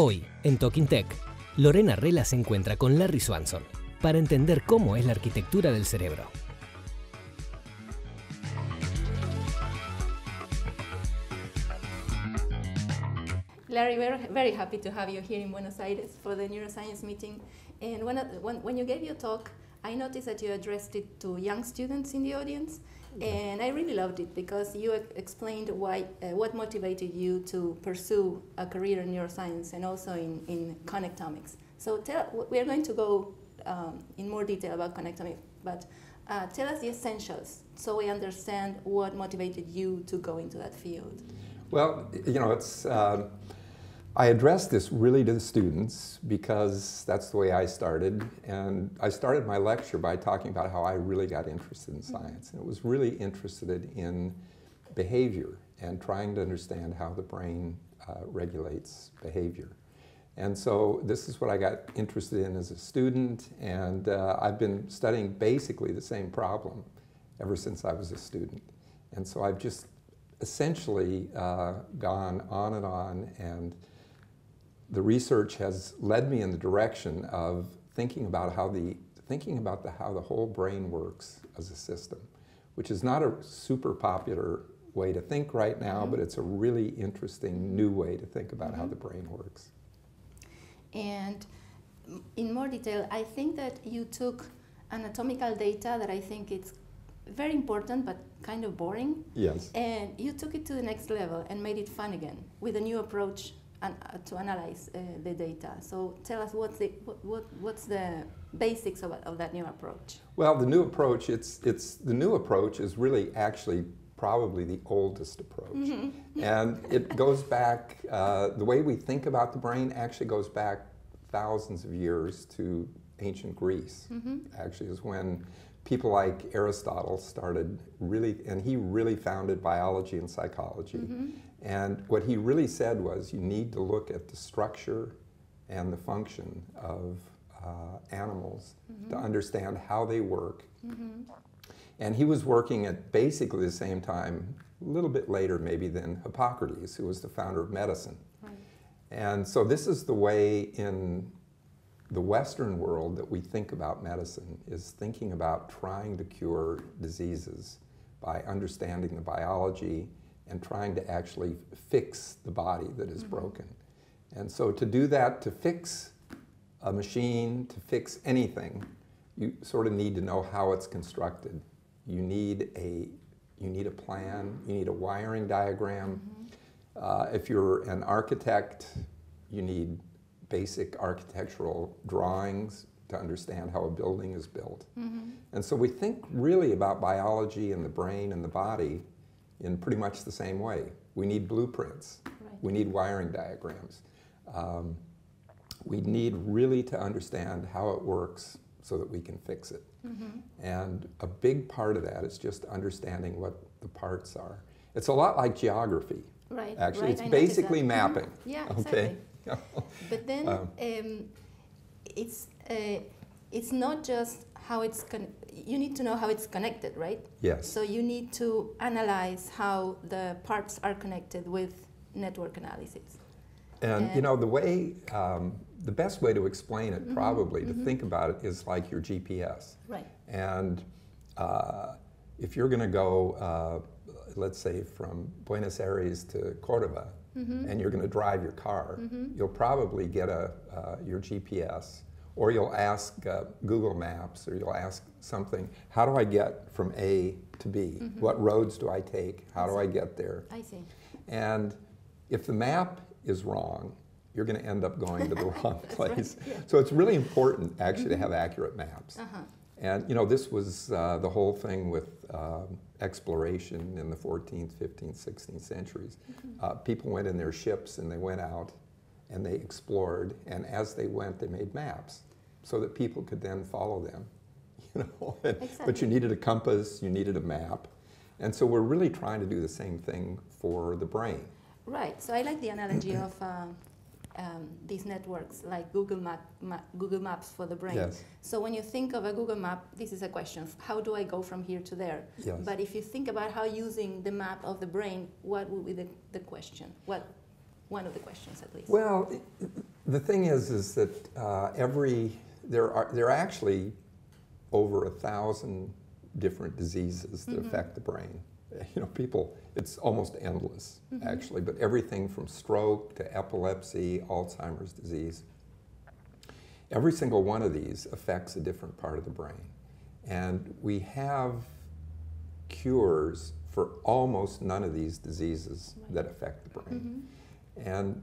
Hoy, en Toquin Tech, Lorena Rela se encuentra con Larry Swanson para entender cómo es la arquitectura del cerebro. Larry, we're very happy to have you here in Buenos Aires for the neuroscience meeting. And when you gave your talk, I noticed that you addressed it to young students in the audience. And I really loved it because you explained what motivated you to pursue a career in neuroscience and also in connectomics. So we are going to go in more detail about connectomics, but tell us the essentials so we understand what motivated you to go into that field. Well, you know, I addressed this really to the students because that's the way I started. And I started my lecture by talking about how I really got interested in science. And it was really interested in behavior and trying to understand how the brain regulates behavior. And so this is what I got interested in as a student. And I've been studying basically the same problem ever since I was a student. And so I've just essentially gone on, and the research has led me in the direction of thinking about how the whole brain works as a system, which is not a super popular way to think right now, but it's a really interesting new way to think about how the brain works. And in more detail, I think that you took anatomical data that I think it's very important but kind of boring. Yes. And you took it to the next level and made it fun again with a new approach to analyze the data. So tell us what's the basics of that new approach? Well, the new approach, the new approach is really actually probably the oldest approach. And it goes back, the way we think about the brain actually goes back thousands of years to ancient Greece. Actually is when people like Aristotle started and he really founded biology and psychology. And what he really said was you need to look at the structure and the function of animals to understand how they work. And he was working at basically the same time, a little bit later maybe than Hippocrates, who was the founder of medicine. And so this is the way in the Western world that we think about medicine, is thinking about trying to cure diseases by understanding the biology and trying to actually fix the body that is broken. And so to do that, to fix a machine, to fix anything, you sort of need to know how it's constructed. You need a plan, you need a wiring diagram. If you're an architect, you need basic architectural drawings to understand how a building is built. And so we think really about biology and the brain and the body in pretty much the same way. We need blueprints. We need wiring diagrams. We need really to understand how it works so that we can fix it. And a big part of that is just understanding what the parts are. It's a lot like geography. Actually, it's basically mapping. Yeah, okay. Exactly. But then it's not just how you need to know how it's connected, right? Yes. So you need to analyze how the parts are connected with network analysis. And you know, the best way to explain it probably, to think about it, is like your GPS. And if you're going to go, let's say from Buenos Aires to Córdoba, and you're going to drive your car, you'll probably get your GPS, or you'll ask Google Maps, or you'll ask something, how do I get from A to B? What roads do I take? How do I get there? I see. And if the map is wrong, you're going to end up going to the wrong place. So it's really important actually to have accurate maps. And you know, this was the whole thing with exploration in the 14th, 15th, 16th centuries. People went in their ships and they went out and they explored, and as they went they made maps so that people could then follow them. You know? But you needed a compass, you needed a map. And so we're really trying to do the same thing for the brain. Right, so I like the analogy of these networks like Google Maps for the brain. So when you think of a Google map, this is a question, how do I go from here to there? But if you think about how using the map of the brain, what would be the question? one of the questions at least. Well, the thing is that there are actually over 1,000 different diseases that affect the brain. You know, people, it's almost endless, actually, but everything from stroke to epilepsy, Alzheimer's disease, every single one of these affects a different part of the brain. And we have cures for almost none of these diseases that affect the brain. And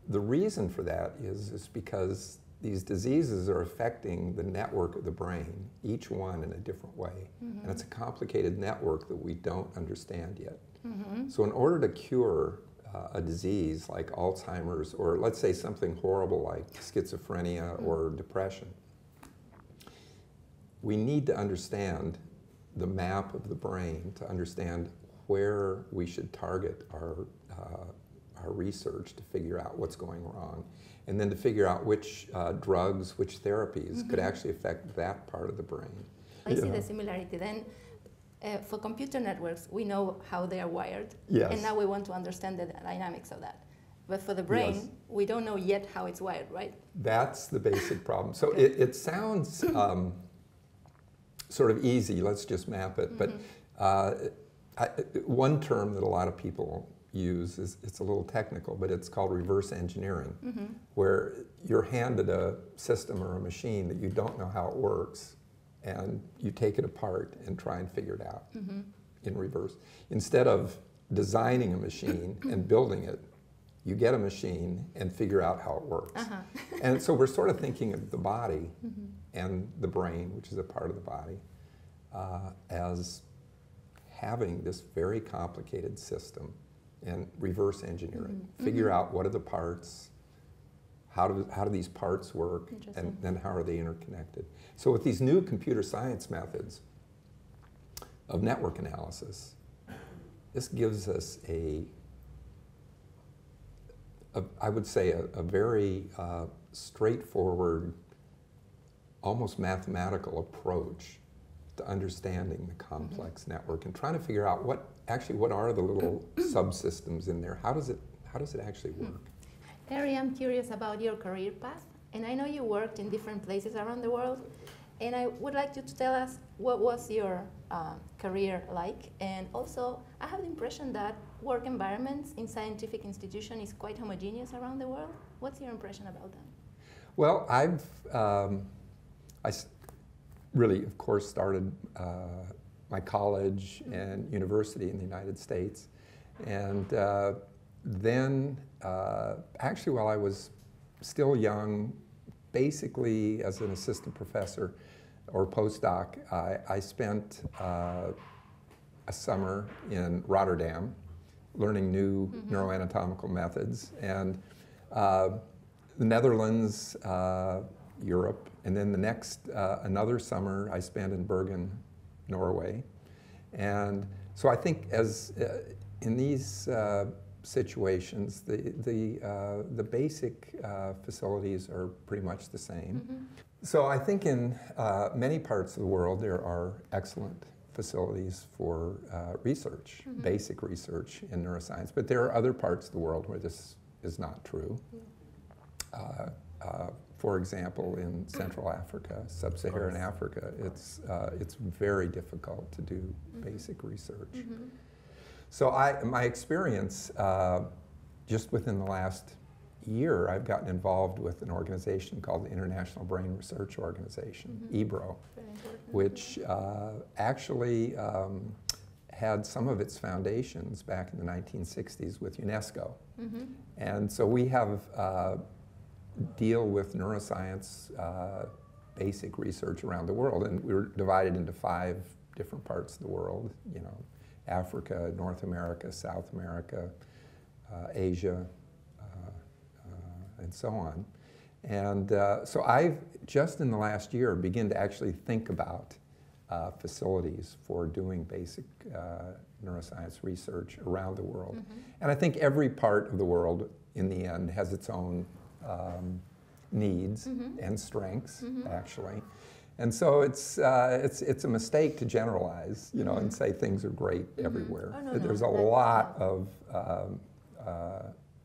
the reason for that is because these diseases are affecting the network of the brain, each one in a different way. And it's a complicated network that we don't understand yet. So in order to cure a disease like Alzheimer's, or let's say something horrible like schizophrenia or depression, we need to understand the map of the brain to understand where we should target our research to figure out what's going wrong, and then to figure out which drugs, which therapies could actually affect that part of the brain. I see the similarity then. For computer networks, we know how they are wired, and now we want to understand the dynamics of that. But for the brain, we don't know yet how it's wired, right? That's the basic problem. So it sounds sort of easy, let's just map it, but one term that a lot of people use it's a little technical, but it's called reverse engineering, where you're handed a system or a machine that you don't know how it works, and you take it apart and try and figure it out in reverse. Instead of designing a machine and building it, you get a machine and figure out how it works. And so we're sort of thinking of the body and the brain, which is a part of the body, as having this very complicated system and reverse engineering. Figure out what are the parts, how do these parts work, and then how are they interconnected. So with these new computer science methods of network analysis, this gives us I would say a very straightforward, almost mathematical approach to understanding the complex network and trying to figure out what are the little subsystems in there? How does it actually work? Larry, I'm curious about your career path, and I know you worked in different places around the world, and I would like you to tell us what was your career like, and also I have the impression that work environments in scientific institutions is quite homogeneous around the world. What's your impression about that? Well, I really, of course, started my college and university in the United States. And then, actually, while I was still young, basically as an assistant professor or postdoc, I spent a summer in Rotterdam learning new neuroanatomical methods. And the Netherlands, Europe, and then the next, another summer I spent in Bergen, Norway. And so I think in these situations, the basic facilities are pretty much the same. So I think in many parts of the world there are excellent facilities for research, basic research in neuroscience, but there are other parts of the world where this is not true. For example, in Central Africa, Sub-Saharan Africa, it's very difficult to do basic research. So my experience, just within the last year, I've gotten involved with an organization called the International Brain Research Organization, IBRO, which actually had some of its foundations back in the 1960s with UNESCO. And so we have deal with neuroscience basic research around the world, and we were divided into 5 different parts of the world, you know, Africa, North America, South America, Asia, and so on. And so I've, just in the last year, begun to actually think about facilities for doing basic neuroscience research around the world. And I think every part of the world, in the end, has its own needs and strengths, actually. And so it's a mistake to generalize, you know, and say things are great everywhere. Oh, no, There's no, a lot of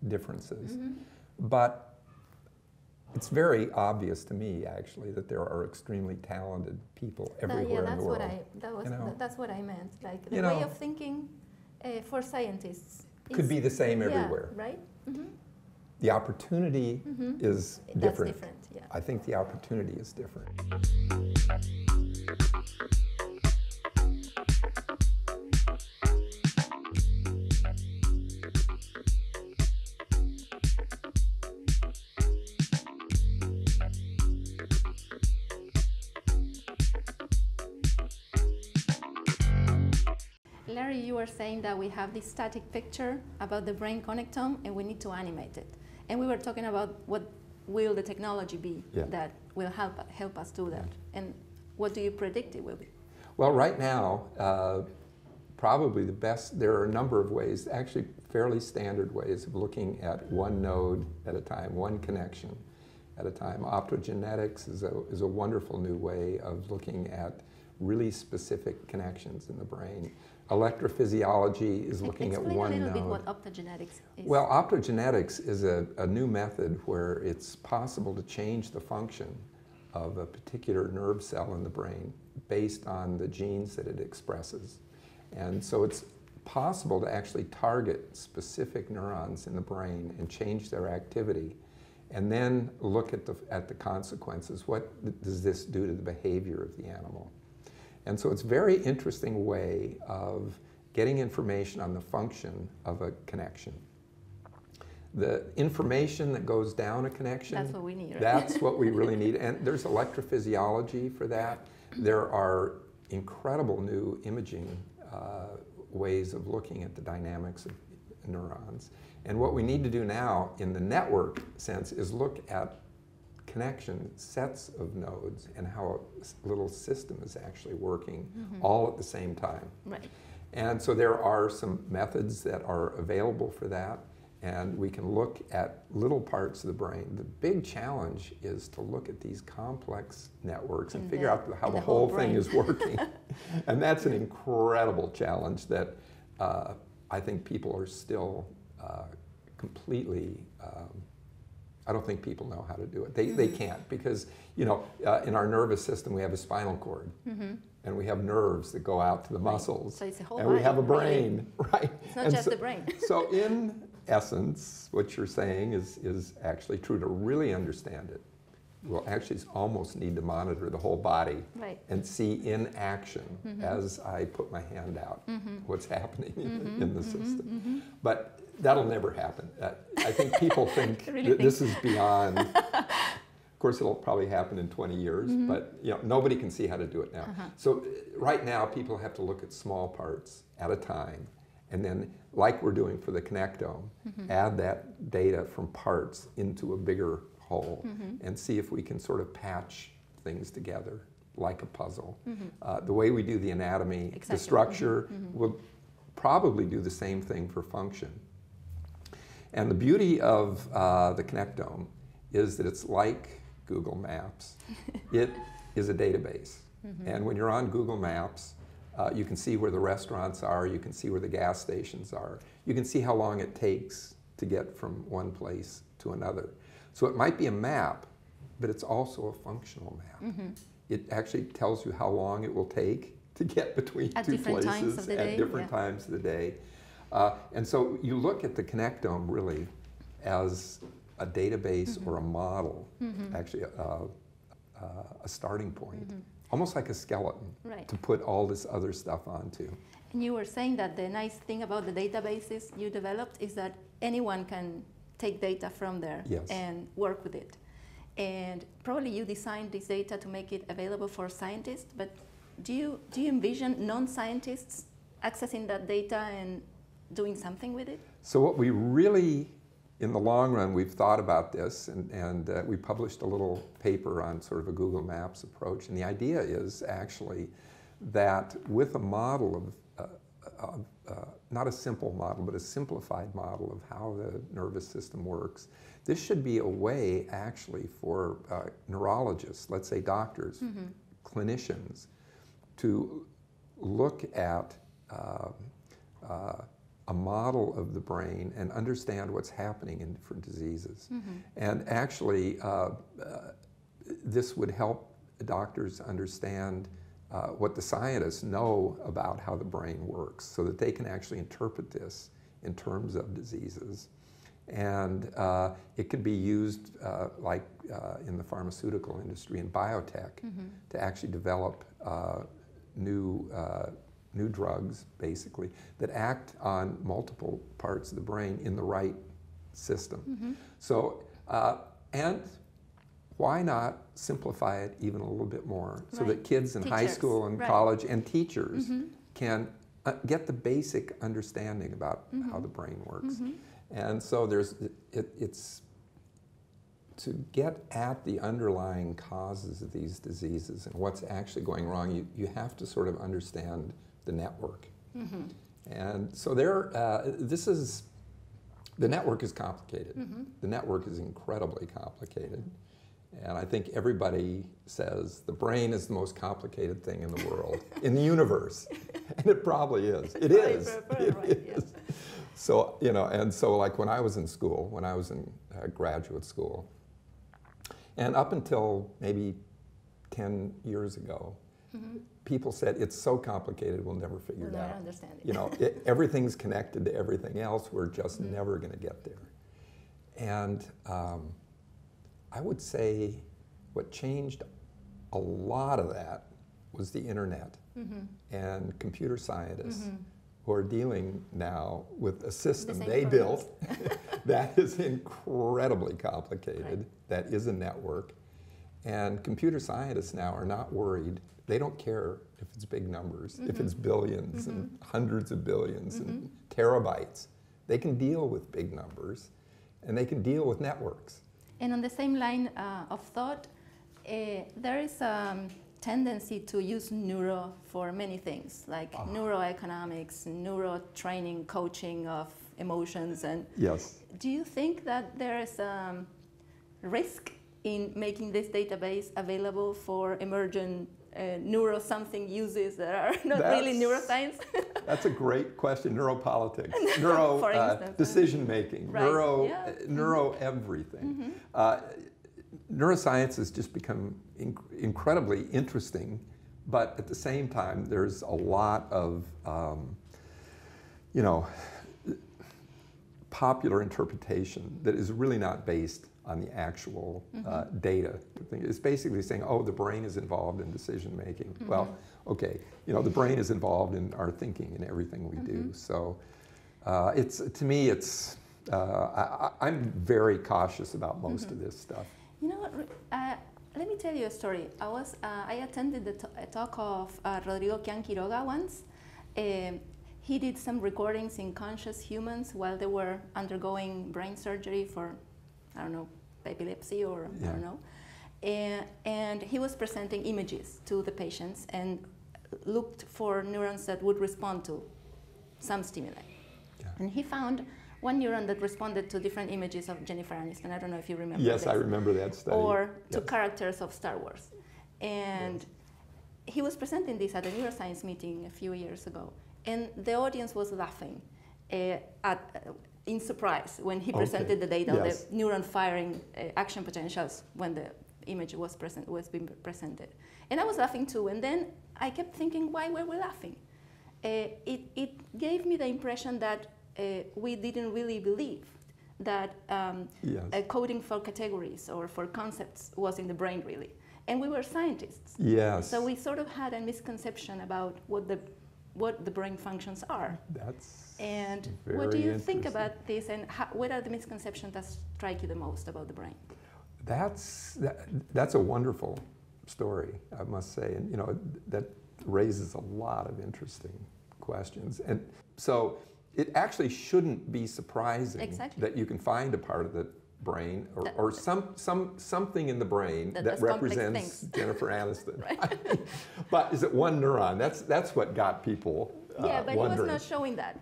differences. But it's very obvious to me, actually, that there are extremely talented people everywhere in the world. That's what I meant. Like the way of thinking for scientists could be the same everywhere. Right? The opportunity is different. That's different, yeah. I think the opportunity is different. Larry, you were saying that we have this static picture about the brain connectome and we need to animate it. And we were talking about what will the technology be that will help us do that. And what do you predict it will be? Well, right now, probably the best, there are a number of ways, actually fairly standard ways of looking at one node at a time, one connection at a time. Optogenetics is a wonderful new way of looking at really specific connections in the brain. Electrophysiology is looking at one node. Explain a little bit what optogenetics is. Well, optogenetics is a new method where it's possible to change the function of a particular nerve cell in the brain based on the genes that it expresses. And so it's possible to actually target specific neurons in the brain and change their activity, and then look at the consequences. What does this do to the behavior of the animal? And so it's a very interesting way of getting information on the function of a connection. The information that goes down a connection, that's what we need, right? That's what we really need. And there's electrophysiology for that. There are incredible new imaging ways of looking at the dynamics of neurons. And what we need to do now in the network sense is look at connection sets of nodes and how a little system is actually working all at the same time. Right. And so there are some methods that are available for that, and we can look at little parts of the brain. The big challenge is to look at these complex networks and figure out how the whole thing is working. And that's an incredible challenge that I think people are still completely I don't think people know how to do it. They can't, because in our nervous system we have a spinal cord, and we have nerves that go out to the muscles, so it's a whole and body, we have a brain, right? It's not just the brain. So in essence, what you're saying is actually true. To really understand it, we'll actually almost need to monitor the whole body and see in action as I put my hand out what's happening in the system. But that'll never happen. I think people think that this is beyond. Of course, it'll probably happen in 20 years, but nobody can see how to do it now. So right now, people have to look at small parts at a time, and then, like we're doing for the connectome, add that data from parts into a bigger whole and see if we can sort of patch things together like a puzzle. The way we do the anatomy, the structure, will probably do the same thing for function. And the beauty of the connectome is that it's like Google Maps. It is a database. And when you're on Google Maps, you can see where the restaurants are, you can see where the gas stations are, you can see how long it takes to get from one place to another. So it might be a map, but it's also a functional map. It actually tells you how long it will take to get between two places at different times of the day. And so you look at the connectome really as a database or a model, actually a starting point, almost like a skeleton to put all this other stuff onto. And you were saying that the nice thing about the databases you developed is that anyone can take data from there and work with it. And probably you designed this data to make it available for scientists, but do you envision non-scientists accessing that data and doing something with it? So what we really, in the long run, we've thought about this, and we published a little paper on sort of a Google Maps approach, and the idea is actually that with a model of not a simple model, but a simplified model of how the nervous system works, this should be a way actually for neurologists, let's say doctors, clinicians, to look at a a model of the brain and understand what's happening in different diseases. And actually, this would help doctors understand what the scientists know about how the brain works so that they can actually interpret this in terms of diseases. And it could be used like in the pharmaceutical industry and biotech to actually develop new drugs, basically, that act on multiple parts of the brain in the right system. So, and why not simplify it even a little bit more so that kids in high school and college and teachers can get the basic understanding about how the brain works. And so it's to get at the underlying causes of these diseases and what's actually going wrong, you have to sort of understand the network. And so the network is complicated. The network is incredibly complicated. And I think everybody says the brain is the most complicated thing in the world, in the universe. And it probably is. It is. It is. So, you know, and so like when I was in school, when I was in graduate school, and up until maybe 10 years ago, people said, it's so complicated, we'll never figure it out. Never understand it. You know, everything's connected to everything else, we're just never going to get there. And I would say what changed a lot of that was the internet and computer scientists who are dealing now with a system they built that is incredibly complicated, that is a network. And computer scientists now are not worried. They don't care if it's big numbers, if it's billions and hundreds of billions and terabytes. They can deal with big numbers and they can deal with networks. And on the same line of thought, there is a tendency to use neuro for many things, like neuroeconomics, neuro-training, coaching of emotions. And do you think that there is a risk in making this database available for emergent neuro-something uses that are not really neuroscience? That's a great question. Neuropolitics, neuro decision-making, neuro everything. Neuroscience has just become incredibly interesting, but at the same time, there's a lot of, you know, popular interpretation that is really not based on the actual data. It's basically saying, oh, the brain is involved in decision making. Well, okay, you know, the brain is involved in our thinking and everything we do. So to me, I'm very cautious about most of this stuff. You know what? Let me tell you a story. I attended a talk of Rodrigo Kian Quiroga once. He did some recordings in conscious humans while they were undergoing brain surgery for, I don't know, epilepsy or I don't know. And he was presenting images to the patients and looked for neurons that would respond to some stimuli. And he found one neuron that responded to different images of Jennifer Aniston. I don't know if you remember Yes, I remember that study. Or to characters of Star Wars. And he was presenting this at a neuroscience meeting a few years ago. And the audience was laughing in surprise when he presented the data on the neuron firing action potentials when the image was being presented. And I was laughing too. And then I kept thinking, why were we laughing? It gave me the impression that we didn't really believe that coding for categories or for concepts was in the brain, really. And we were scientists. So we sort of had a misconception about what the brain functions are. And what do you think about this, and what are the misconceptions that strike you the most about the brain? That's a wonderful story, I must say, and you know that raises a lot of interesting questions. And so it actually shouldn't be surprising that you can find a part of the brain or something in the brain that represents Jennifer Aniston. But is it one neuron? That's what got people but wondering. He was not showing that.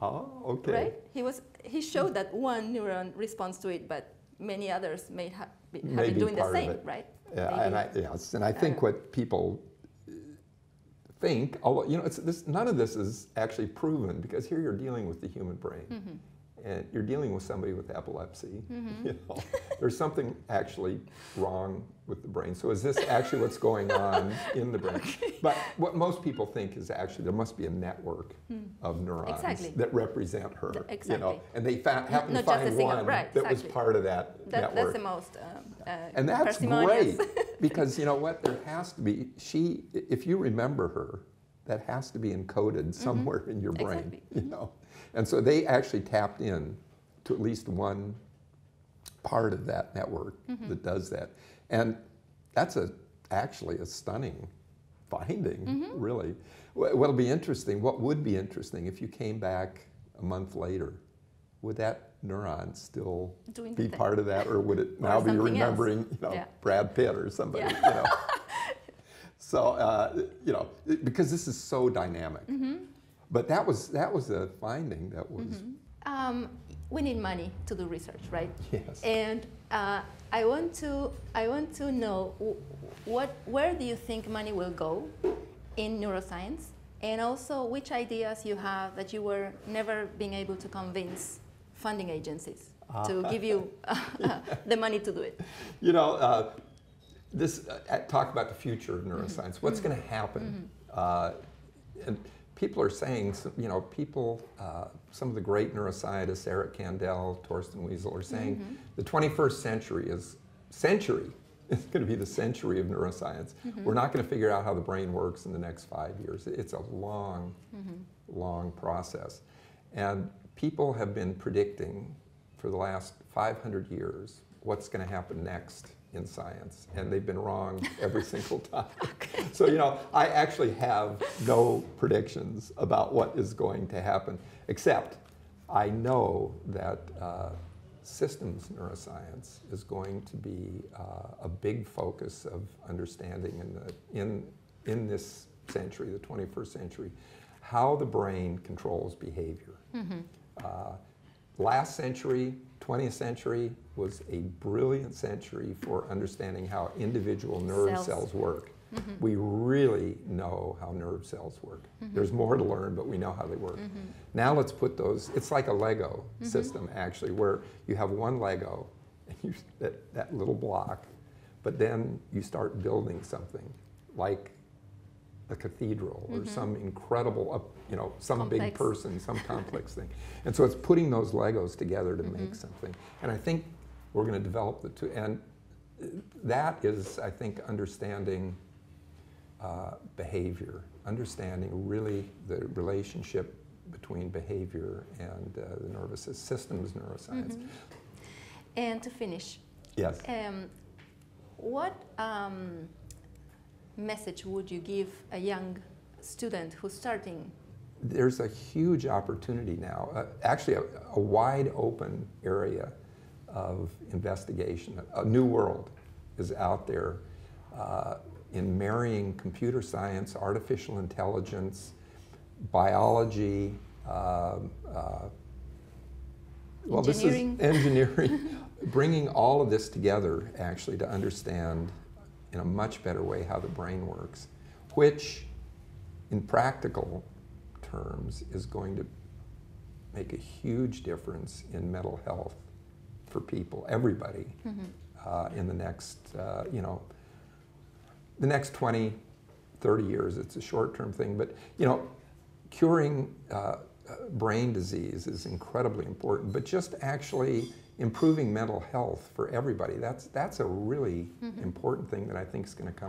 Oh, okay. Right? He showed that one neuron responds to it, but many others may have been doing the same, right? Yeah, and I think what people think, although, you know, none of this is actually proven, because here you're dealing with the human brain. And you're dealing with somebody with epilepsy. You know, there's something actually wrong with the brain. So is this actually what's going on in the brain? But what most people think is actually there must be a network of neurons that represent her. You know, and they happen to find one that was part of that network. That's the most and that's great, because you know what? There has to be, if you remember her, that has to be encoded somewhere in your brain. You know. And so they actually tapped in to at least one part of that network that does that. And that's actually a stunning finding, really. What'll be interesting, what would be interesting if you came back a month later, would that neuron still be part of that, or would it now be remembering, you know, Brad Pitt or somebody, you know? So, you know, because this is so dynamic. But that was a finding that was. We need money to do research, right? Yes. And I want to know where do you think money will go in neuroscience, and also which ideas you have that you were never being able to convince funding agencies to give you the money to do it. You know, talk about the future of neuroscience. What's going to happen? And people are saying, you know, some of the great neuroscientists, Eric Kandel, Torsten Wiesel, are saying the 21st century is going to be the century of neuroscience. We're not going to figure out how the brain works in the next 5 years. It's a long, long process. And people have been predicting for the last 500 years what's going to happen next in science, and they've been wrong every single time. So, you know, I actually have no predictions about what is going to happen, except I know that systems neuroscience is going to be a big focus of understanding in this century, the 21st century, how the brain controls behavior. Last century, 20th century, was a brilliant century for understanding how individual nerve cells work. We really know how nerve cells work. There's more to learn, but we know how they work. Now let's put those, it's like a Lego system actually, where you have one Lego, and that little block, but then you start building something like a cathedral or some incredible, you know, some big person, some complex thing. And so it's putting those Legos together to make something. And I think we're going to develop the two. And that is, I think, understanding behavior, understanding really the relationship between behavior and the nervous systems neuroscience. And to finish, yes, what message would you give a young student who's starting? There's a huge opportunity now, actually a wide open area of investigation. A new world is out there in marrying computer science, artificial intelligence, biology, well, this is engineering, bringing all of this together actually to understand in a much better way how the brain works, which in practical terms is going to make a huge difference in mental health for people, everybody, in the next, you know, the next 20, 30 years. It's a short-term thing, but, you know, curing brain disease is incredibly important, but just actually improving mental health for everybody, that's a really important thing that I think is going to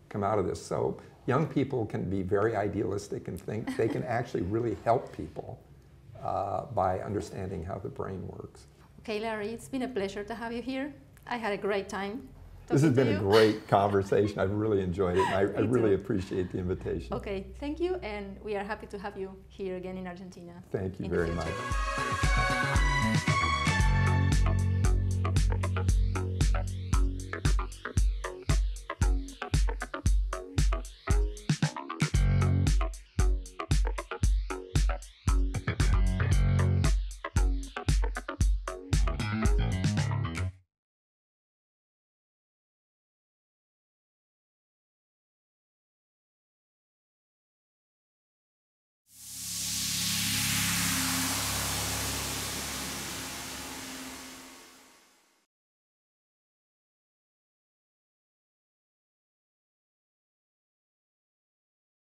come out of this. So young people can be very idealistic and think they can actually really help people by understanding how the brain works. Okay, Larry, it's been a pleasure to have you here. I had a great time. This has been a great conversation. I've really enjoyed it. I really appreciate the invitation. Okay, thank you, and we are happy to have you here again in Argentina. Thank you very much.